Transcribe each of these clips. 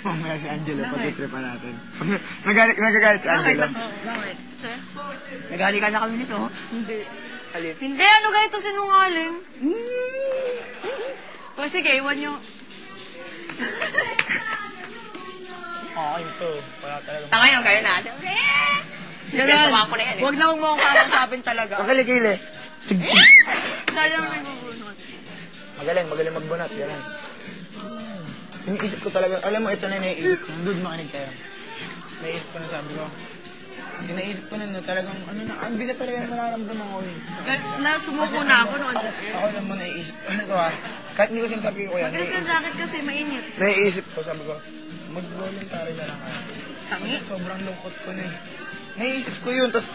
Mamaya si Angelo, pag-tripan natin. Nagagalit si Angelo. Bakit? Nagali ka na kami nito. Hindi. Alin? Hindi, ano ganito sinungaling? O sige, iwan nyo. Okay to. Wala talaga. Sa ngayon, kayo na. Siyempre. Ganun. Sama ko na yan eh. Huwag na huwag mo akong kakasapin talaga. Makiligili. Sayang nagbubunot. Magaling magbunot. Galing. Yung isip ko talaga, alam mo, ito na yung naiisip ko. Dude, makinig kayo. Naiisip ko na sabi ko. Kasi naisip ko na talagang, ano na, ang bigat talaga yung nararamdaman ko. Sumuko na ako noon. Ako naman naiisip, ano to ha? Kahit hindi ko sinasabi ko yan. Mag-dress ka jacket kasi mainit. Naiisip ko, sabi ko, mag-voluntary na lang ako. Tangi. Sobrang lungkot ko na eh. Naiisip ko yun, tapos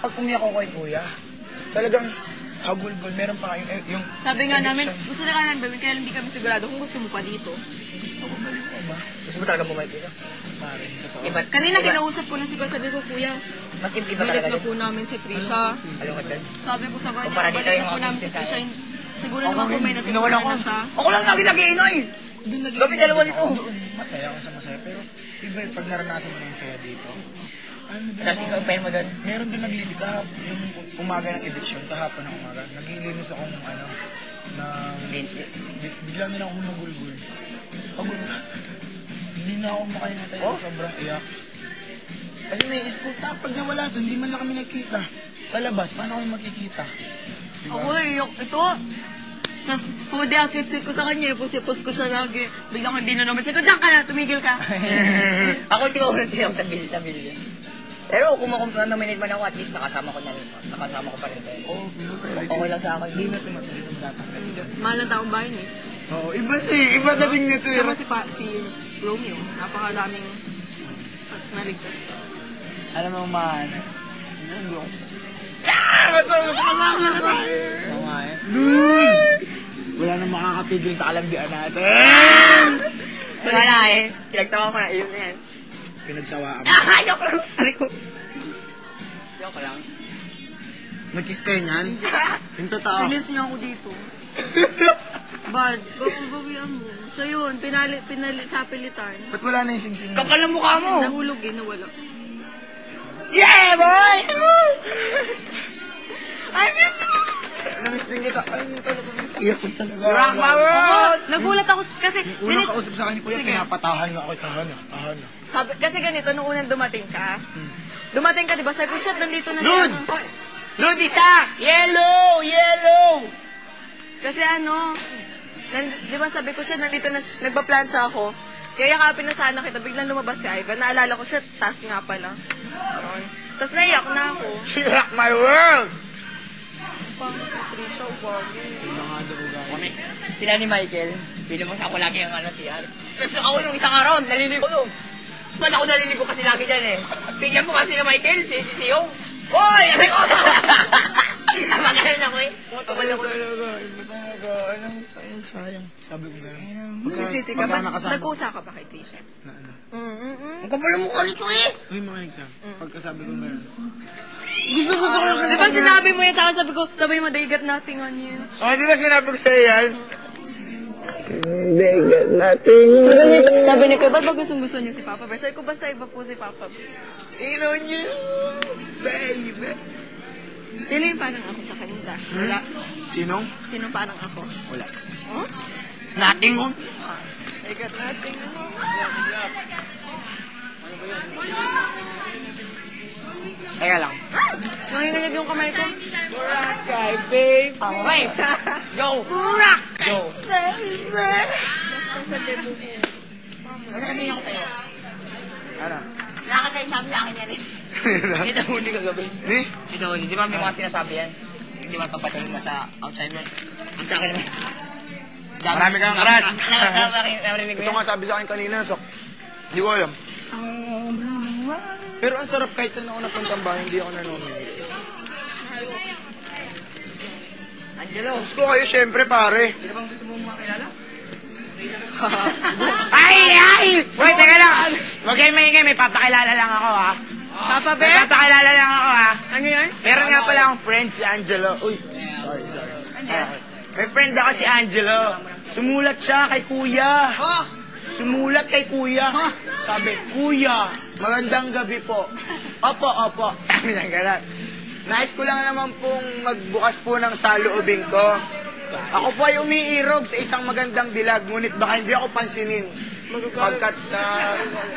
pag umiyak ko kay kuya, talagang hagulgol, meron pa yung Sabi nga namin, addiction. gusto na ka namin, kaya hindi kami sigurado kung gusto mo pa dito. Gusto ko balik ko ba? Gusto mo talaga bumalik dito? Pare, totoo. Iba, Kanina kinausap ko na si Kuya, sabi ko, Kuya, mas iba balik talaga na dito. po namin si Trisha. Alam ko dyan. Sabi ko sa kanya, Kumpara dito balik yung na po mga namin si business Trisha. natin. Siguro naman po may natutunan na siya. Ako lang lagi nag-iinoy! Gabi dalawa nito. Masaya ako sa masaya, pero iba yung pag naranasan mo na yung saya dito. Ano din Tapos ikaw, pahin mo doon. Meron din naglili kahapon, yung umaga ng eviction, kahapon ng umaga. Naglilinis ako ng ano, bigla na lang ako magulgul. Hindi na ako makahingatay Oh? sobrang iyak. Kasi naisip ko, pag nawala to, hindi man lang kami nagkita. Sa labas, paano kami makikita? Diba? Ako ito. Tapos pumudi ang sweet-sweet ko sa kanya, ipus-ipus ko siya lagi. Biglang hindi na naman. Sabi ko, diyan ka na, tumigil ka. Ako hindi ko ulit sa bilya. Pero kung nominate man ako, at least nakasama ko na rin. Nakasama ko pa rin tayo. Oo, Okay lang sa akin. Hindi na tumatuloy ng tatanggal. Mahal ng taong bayan eh. Oo, iba eh. Iba dating nito eh. Sama si Romeo, napakadaming naligtas. Alam mo, man. Hindi ako. Kasama na tayo. Oo nga eh. Wala nang makakapigil sa kalandian natin. Wala eh. Pinagsawa ko na. Iyon na yan. Pinagsawaan mo. Joke lang. Joke lang. Nag-kiss kayo niyan? Yung totoo. Pilis niya ako dito. Bad, bawian mo. So yun, pinalit sa pilitan. Ba't wala na yung sing-sing? Kapal ang mukha mo. Nahulog eh, nawala. Yeah, boy! I miss you! Namiss din kita. Ay, talaga. Iyak ko talaga. Rock my world! Nagulat ako kasi... Unang kausap sa akin ni Kuya, Sige. pinapatahan nga ako. Tahan na. Sabi, kasi ganito, nung unang dumating ka, dumating ka, di ba? Sabi ko, shit, nandito na Lud! siya. Lud, isa! Yellow! Kasi ano, di ba sabi ko, shit, nandito na, nagpa-plancha ako. Kaya yakapin na sana kita, biglang lumabas si Ivan. Naalala ko, shit, task nga pala. Tapos naiyak na ako. Rock my world! Pang Trisha, Kami. Sila ni Michael. Pinabas ako lagi ang ano si Ar. Kasi ako yung isang araw, naliligo yun. Ba't ako naliligo kasi lagi dyan eh? Bigyan mo kasi na Michael, si Yung. Hoy! Kasi ko! Magalan ako eh. Iba talaga. Alam, sayang. Sabi ko gano'n. Nagsisi ka ba? Nagkusa ka ba kay Trisha? Na ano? Ang kapal ang mukha nito eh! Uy, makinig ka. Pagkasabi ko gano'n. Gusto ko ka. Di ba sinabi mo yung tao, sabi mo, they got nothing on you. Oh, di ba sinabi ko sa'yo yan? They got nothing. Sabi ni Kuya, ba't ba gusto niyo si Papa Bear? Sabi ko, basta iba po si Papa Bear. Ino niyo, baby. Sino yung parang ako sa kanila? Wala. Sinong? Sino parang ako? Wala. Oh? Nothing on. They got nothing on you. Teka lang. Nanginginig yung kamay ko. Boracay, babe. Wait! Go! Burak! Go! Baby! Basta sa debo mo. Sabihin ako tayo. Ano? Nakakatayo sabi sa akin yan eh. Hindi na huli kagabi. Eh? Hindi na huli. Di ba may mga sinasabi yan? Hindi ba papatuloy mo sa outside world? Ang sa akin naman. Marami kang karas. Narinig mo Ito yan? nga sabi sa akin kanina, sok. Hindi ko alam. Pero ang sarap kahit saan ako napuntang bahay, hindi ako nanonood. Angelo, Gusto ko kayo, syempre, pare. hindi ka bang gusto mo makilala? Ay! Wait, teka lang. Huwag kayo maingay, may papakilala lang ako, ha? Papa May Bear? papakilala lang ako, ha? Ano yan? Meron nga pala akong friend, si Angelo. Uy, sorry. May friend ako si Angelo. Sumulat siya kay kuya. Sumulat kay kuya. Sabi, kuya, magandang gabi po. Opo, opo. Sabi niya gano'n. Nais ko lang naman pong magbukas po ng saloobin ko. Ako po ay umiirog sa isang magandang dilag, ngunit baka hindi ako pansinin. Pagkat sa...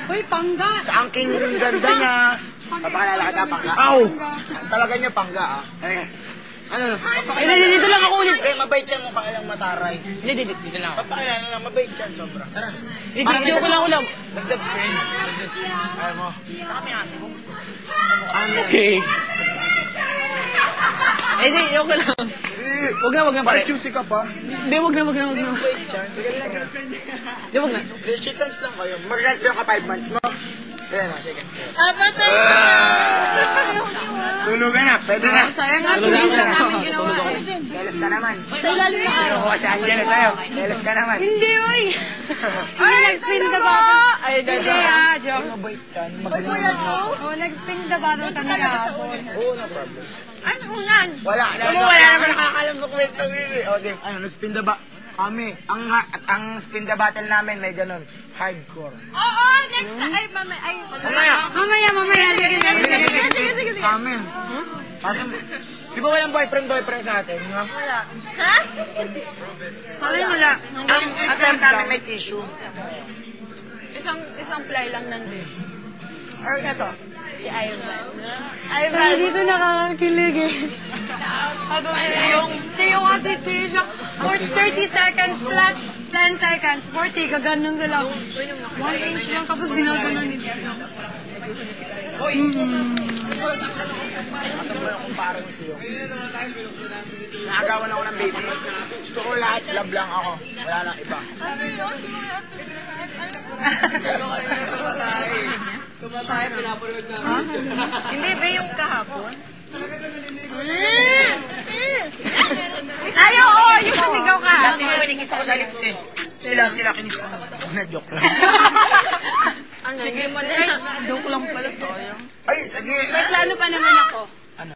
Uy, pangga! Sa angking ganda niya. Papakalala ka na, pangga. Aw! Talaga niya, pangga, ah. Ano? Dito lang ako ulit. Eh, mabait yan, mukha lang mataray. Hindi, dito lang ako. Papakilala lang, mabait yan, sobra. Tara. Hindi ko lang ulam. Dagdag friend. Ayaw mo. Kami nasa ko. Okay. Hindi, okay lang. Wag na pare. Choosy ka pa. Hindi, wag na. Mabait yan. Sige lang. Hindi, wag na. Shake hands lang kayo. Mag-review ka 5 months mo. Ayan na, shake hands kayo. Tulugan na, pwede na. Sayang nga, tulis lang namin ginawa. Selos ka naman. Sa ilalim ng araw. Ako kasi Angela sa'yo. Selos ka naman. Hindi, uy! Ay, nag-spin the bottle. Ay, hindi joke. Mabait yan. Magaling mo. Oh, nag-spin the bottle kami kahapon. Oo, no problem. Ano unan? Wala. Wala naman nakakalam sa kwento. O, Dave, ano, nag-spin the ba? Kami, ang spin the battle namin may ganun. Hardcore. Oo, next. Ay, Mamaya. Mamaya. Sige. Kami. Kasi, di ba walang boyfriend sa atin? No? Wala. Ha? Wala. Ang sa amin may tissue. Isang fly lang nandun. Or ito, si Ivan. Ivan. Dito nakakakilig eh. Yung ati tissue, for 30 seconds plus 10 seconds, 40, gaganon sila. 1 inch lang, tapos ginaganon nila. Asan mo yung kumpara mo siyo? Nakagawan ako ng baby. Gusto ko lahat, love lang ako. Wala nang iba. Hindi ba yung kahapon? Ayaw, yung sumigaw ka. Dati ko kinikis ako sa lips eh. Sila kinis ako. Na-joke lang. Ano, sige mo na. Joke lang pala, sayang. Ay, sige. May plano pa naman ako. Ano?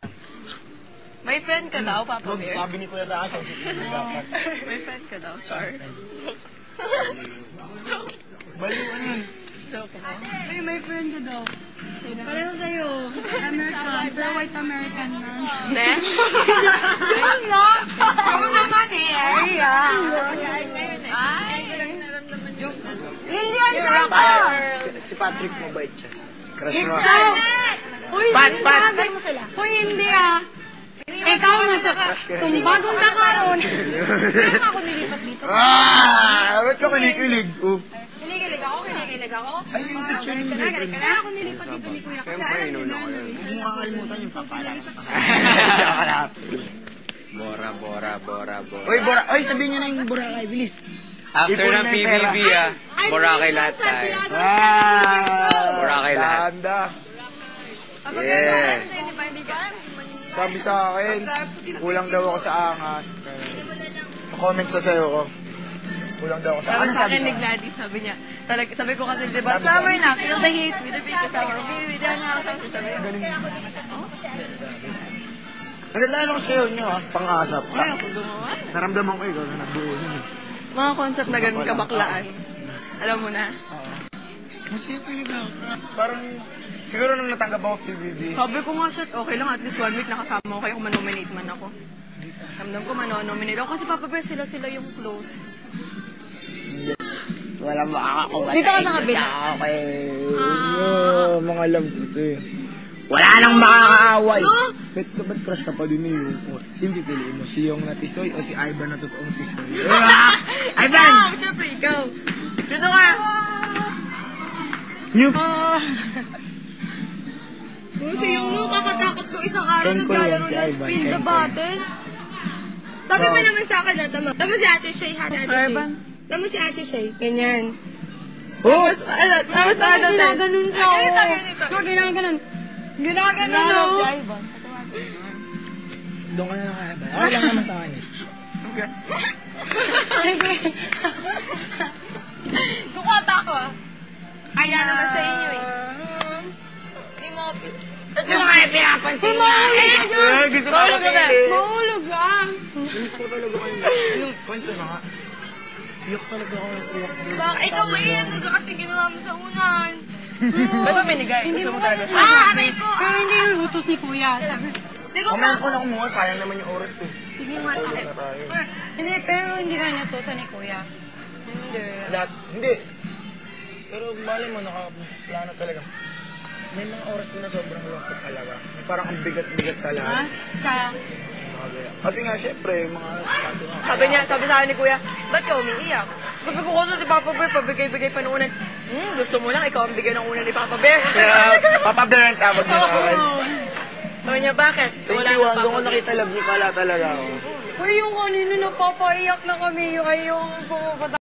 May friend ka daw, Papa Huwag, Bear? sabi ni Kuya sa akin, sensitive dapat. May friend ka daw, sorry. Baliw, ano yun? Joke lang. Ay, may friend ka daw. Pareho sa'yo. American. Pero white American na. Ne? Ayun nga. Oo naman eh. Ay, Lilian Santa! Si Patrick mabait siya. Crush mo. Uy, Pat! sabi mo sila. Uy, hindi ah. Ikaw nasa tumbagong na karon. Kaya ako nilipat dito. Ba't ka kinikilig? Oh. Kinikilig ako. Ay, yung picture ni Kaya ako nilipat dito ni Kuya kasi ayaw nila. Huwag mo kakalimutan yung papala. Tsaka lahat. Bora. Uy, Bora. Uy, sabihin nyo na yung Boracay. Bilis. After Ipon ng na yung pera. PBB Boracay lahat tayo. Boracay lahat. Ganda. Yeah. Sabi sa akin, kulang daw ako sa angas. Comments na sa'yo ko. Kulang daw ako sa Sabi angas. sa akin ni Gladys, sabi niya, sabi ko kasi, di ba, Sabi summer sa- na, feel the heat with the biggest summer. Baby, di nga ako sabi niya. Nagandaan ako sa'yo nyo ha. Pang-asap. Ay, ako gumawa. Naramdaman ko ikaw na nagbuo nun eh. Mga concept na ganun kabaklaan. Alam mo na? Masaya talaga ako. Parang, siguro nung natanggap ako PBB. Sabi ko nga siya, okay lang, at least 1 week nakasama ko kayo kung manominate man ako. Ramdam ko manonominate ako kasi Papa Bear, sila yung close. Wala makakakuha. Dito ka nakabila. Okay. Mga love ko to eh. Wala nang makakaaway. No? Ba't crush ka pa din eh? Sino pipiliin mo? Si Yung na Tisoy o si Ivan na totoong Tisoy? Ivan! Ikaw, syempre, ikaw. Dito ka. Yung... Kasi yung kakatakot ko isang araw Friend ko naglalaro yan, si na Ivan, spin the friend ko. bottle. Sabi pa naman sa akin na, tama si Ate Shay, Ate Shay. Ivan. Tama si Ate Shay, ganyan. Oh! Tapos ano tayo? Ginaganon siya. Ginaganon. Ginaganon, no? Doon ka na lang kaya ba? Okay lang naman sa kanya. Kukwata ko ah. Kaya naman sa inyo eh. Hindi mo Ito na kaya pinapansin niya. Gusto ko mapili. mahulog ah. Gusto ko talaga kayo. Anong kwento na nga? Iyak talaga ako. Iyak. Baka ikaw ano ka kasi ginawa mo sa unan. Ba't ba binigay? Hindi Gusto mo mo talaga kasi siya? Aray ko! Pero hindi yung utos ni Kuya. Sabi, Kumain ko na kumuha, sayang naman yung oras eh. Sige nga, Tulog tayo. na tayo. hindi, pero hindi ka natusan ni Kuya. Hindi. Lahat, hindi. Pero mali mo, nakaplano talaga. May mga oras din na sobrang lungkot talaga. Parang ang bigat-bigat sa Ha? lahat. Sa... Kasi nga, syempre, yung mga... Sabi sa akin ni Kuya, ba't ka umiiyak? Sabi ko kasi si Papa Bear, pabigay-bigay pa ng unan. Gusto mo lang, ikaw ang bigay ng unan ni Papa Bear. Kaya, Papa Bear ang tawag na naman. Sabi niya, bakit? Thank Wala you, na hanggang ko Papa Bear. nakita love niyo pala talaga ako. Uy, yung kanino napapaiyak na kami, yung ay yung pumupunta